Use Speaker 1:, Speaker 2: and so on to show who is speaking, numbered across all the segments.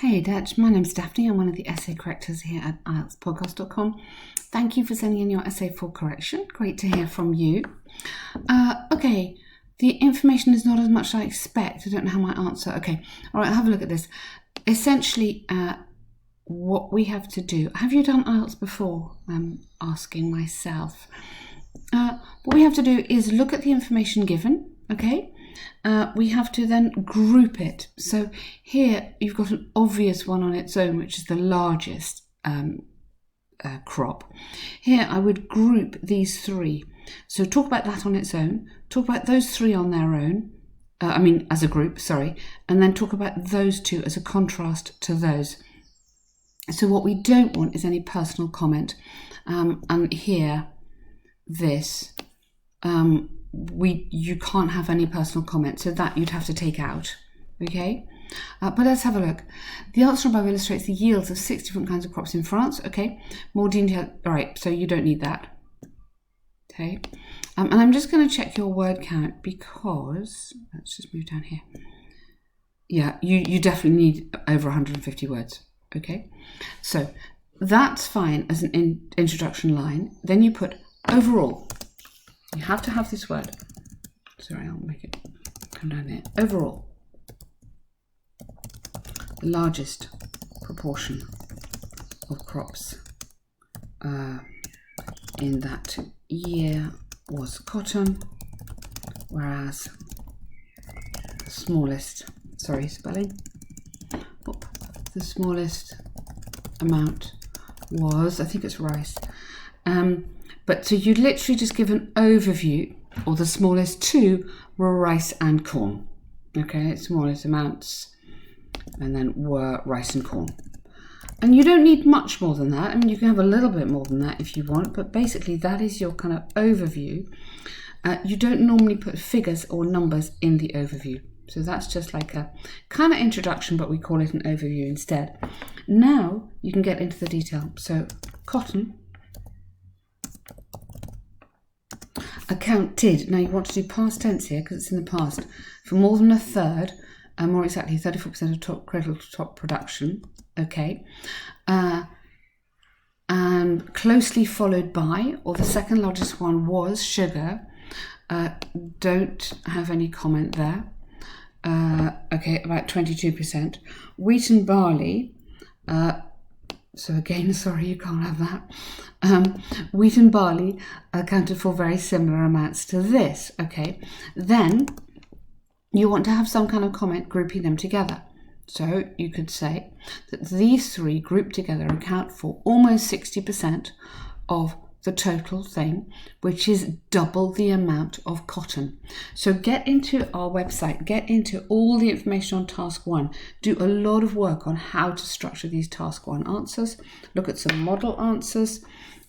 Speaker 1: Hey Detch, my name's Daphne. I'm one of the essay correctors here at IELTSpodcast.com. Thank you for sending in your essay for correction. Great to hear from you. Okay, the information is not as much as I expect. I don't know how my answer. Okay, all right, have a look at this. Essentially, what we have to do. Have you done IELTS before? I'm asking myself. What we have to do is look at the information given, okay? We have to then group it. So here you've got an obvious one on its own, which is the largest crop. Here I would group these three. So talk about that on its own, talk about those three on their own, as a group, sorry, and then talk about those two as a contrast to those. So what we don't want is any personal comment. And here, this, you can't have any personal comment, so that you'd have to take out, okay? But let's have a look. The answer above illustrates the yields of 6 different kinds of crops in France, okay? More detail, all right, so you don't need that, okay? And I'm just going to check your word count because, let's just move down here. Yeah, you definitely need over 150 words, okay? So that's fine as an introduction line. Then you put overall. You have to have this word. Sorry, I'll make it come down here. Overall, the largest proportion of crops in that year was cotton, whereas the smallest, the smallest amount was, I think it's rice. But so you'd literally just give an overview, or the smallest two were rice and corn. Okay, smallest amounts, and then were rice and corn. And you don't need much more than that. I mean, you can have a little bit more than that if you want, but basically that is your kind of overview. You don't normally put figures or numbers in the overview. So that's just like a kind of introduction, but we call it an overview instead. Now you can get into the detail. So cotton, accounted. Now you want to do past tense here because it's in the past. For more than a third, more exactly 34% of total production. Okay, and closely followed by, or the second largest one was sugar. Don't have any comment there. Okay, about 22%. Wheat and barley. So again, sorry, you can't have that. Wheat and barley accounted for very similar amounts to this, okay? Then you want to have some kind of comment grouping them together. So you could say that these three grouped together account for almost 60% of the total thing, which is double the amount of cotton. So get into our website, get into all the information on task 1, do a lot of work on how to structure these task 1 answers, look at some model answers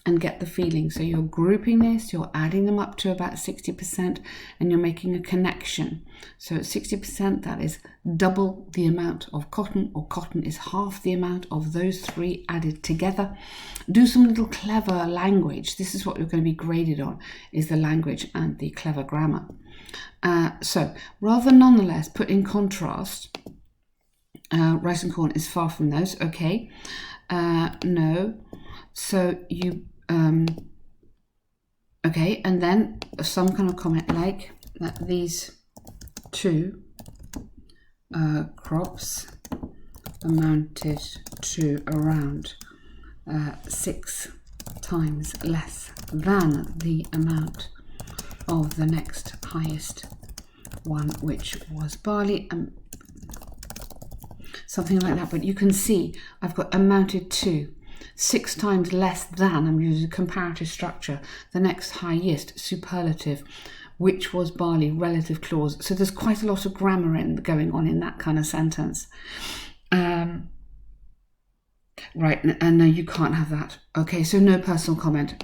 Speaker 1: and get the feeling. So you're grouping this, you're adding them up to about 60% and you're making a connection. So at 60%, that is double the amount of cotton, or cotton is half the amount of those three added together. Do some little clever language. This is what you're going to be graded on, is the language and the clever grammar. So rather nonetheless put in contrast, rice and corn is far from those, okay? No. So you, okay, and then some kind of comment like that these two crops amounted to around 6 times less than the amount of the next highest one, which was barley, something like that. But you can see I've got amounted to 6 times less than, I'm using comparative structure, the next highest superlative, which was barley, relative clause. So there's quite a lot of grammar going on in that kind of sentence. Right, and no, you can't have that. Okay, so no personal comment.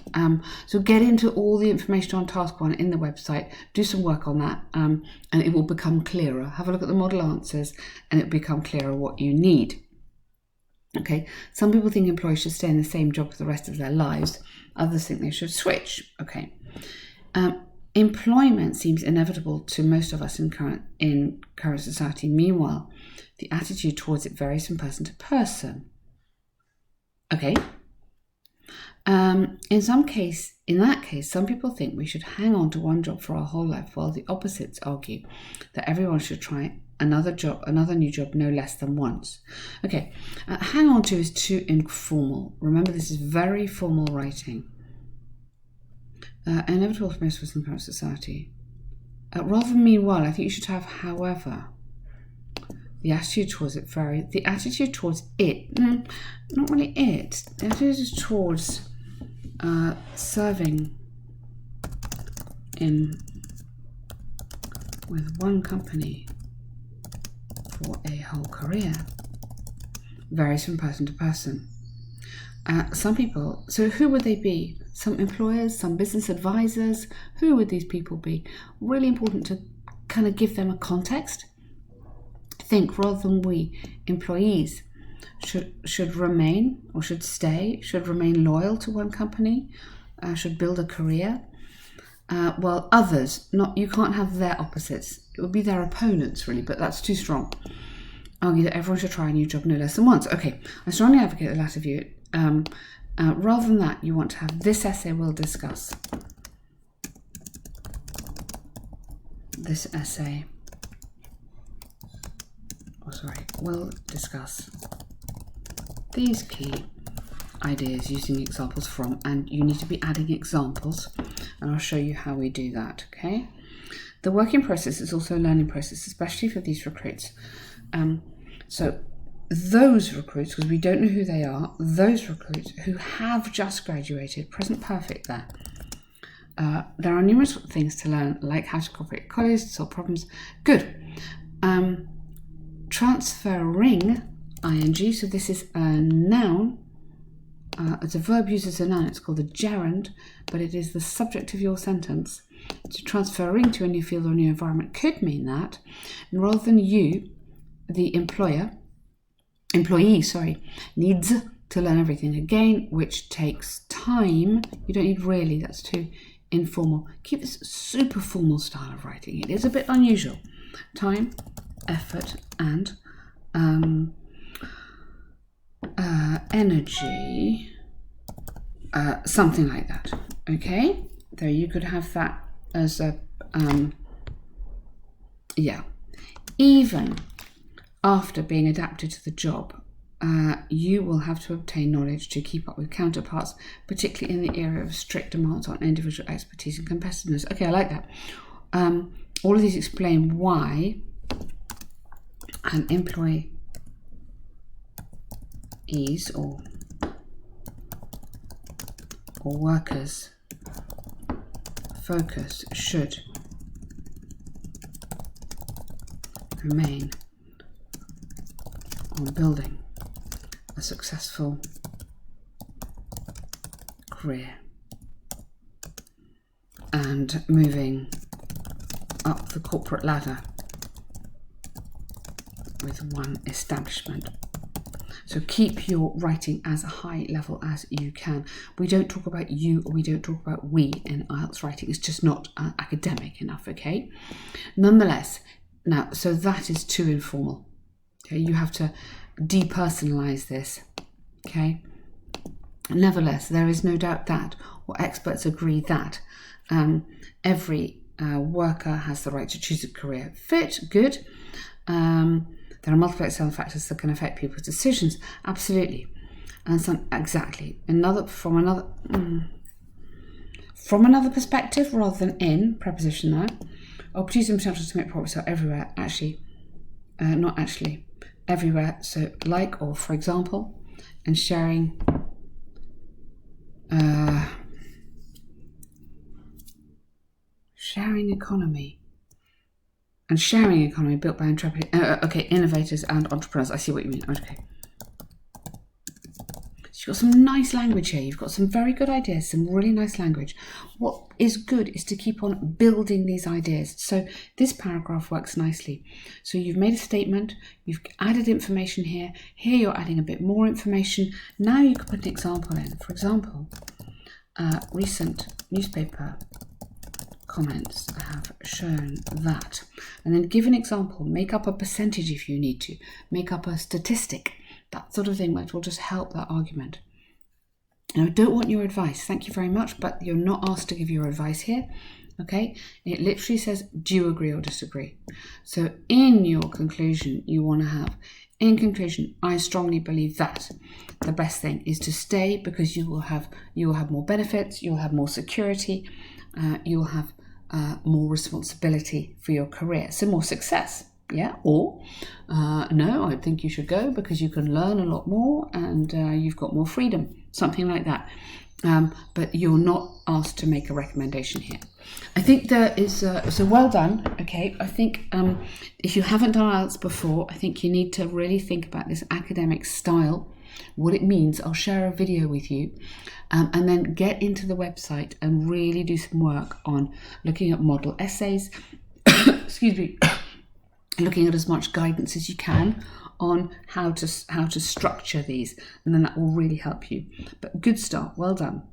Speaker 1: So get into all the information on task 1 in the website, do some work on that, and it will become clearer. Have a look at the model answers and it'll become clearer what you need. Okay, some people think employees should stay in the same job for the rest of their lives. Others think they should switch. Okay, Employment seems inevitable to most of us in current society. Meanwhile, the attitude towards it varies from person to person. Okay. In that case, some people think we should hang on to one job for our whole life, while the opposites argue that everyone should try another new job no less than once. Okay, hang on to is too informal. Remember, this is very formal writing. Inevitable for most of us in current society. Rather than meanwhile, I think you should have however. The attitude towards it varies. The attitude towards it, not really it. The attitude is towards serving with one company for a whole career varies from person to person. Some people, so who would they be? Some employers, some business advisors, who would these people be? Really important to kind of give them a context. Think rather than we, employees, should remain or should stay, should remain loyal to one company, should build a career. While others, you can't have their opposites. It would be their opponents really, but that's too strong. Argue that everyone should try a new job no less than once. Okay, I strongly advocate the latter view. Rather than that, you want to have this essay we'll discuss. We'll discuss these key ideas using examples from, and you need to be adding examples, and I'll show you how we do that, okay? The working process is also a learning process, especially for these recruits. So those recruits, because we don't know who they are, those recruits who have just graduated, present perfect there. There are numerous things to learn, like how to cooperate with colleagues, to solve problems. Good. Transferring, ing, so this is a noun. It's a verb used as a noun. It's called a gerund, but it is the subject of your sentence. So transferring to a new field or new environment could mean that, and rather than you, the employee, needs to learn everything again, which takes time. You don't need really, that's too informal. Keep this super formal style of writing. It is a bit unusual. Time, effort, and energy, something like that. Okay, there you could have that as a even after being adapted to the job, you will have to obtain knowledge to keep up with counterparts, particularly in the area of strict demands on individual expertise and competitiveness. Okay, I like that. All of these explain why an employees or workers' focus should remain on building a successful career and moving up the corporate ladder with one establishment. So keep your writing as high level as you can. We don't talk about you or we don't talk about we in IELTS writing. It's just not academic enough, okay? Nonetheless, now, so that is too informal. Okay, you have to depersonalize this, okay? Nevertheless, there is no doubt that, or experts agree that, every worker has the right to choose a career fit. Good. There are multiple external factors that can affect people's decisions. Absolutely. And some, exactly. From another perspective, rather than in, preposition there, opportunities and potential to make progress are everywhere. Actually, not actually, everywhere. So like or for example, and sharing economy. And sharing economy built by innovators and entrepreneurs. I see what you mean. Okay. So you've got some nice language here. You've got some very good ideas, some really nice language. What is good is to keep on building these ideas. So this paragraph works nicely. So you've made a statement, you've added information here. Here you're adding a bit more information. Now you can put an example in. For example, recent newspaper comments have shown that. And then give an example, make up a percentage if you need to, make up a statistic, that sort of thing, which will just help that argument. Now, I don't want your advice, thank you very much, but you're not asked to give your advice here, okay? It literally says, do you agree or disagree? So in your conclusion, you want to have, in conclusion, I strongly believe that the best thing is to stay because you will have more benefits, you'll have more security, you'll have more responsibility for your career, so more success. Yeah, or no, I think you should go because you can learn a lot more and you've got more freedom, something like that. But you're not asked to make a recommendation here. I think there is, so well done, okay. I think if you haven't done IELTS before, I think you need to really think about this academic style, what it means. I'll share a video with you and then get into the website and really do some work on looking at model essays, excuse me, looking at as much guidance as you can on how to structure these, and then that will really help you. But good start, well done.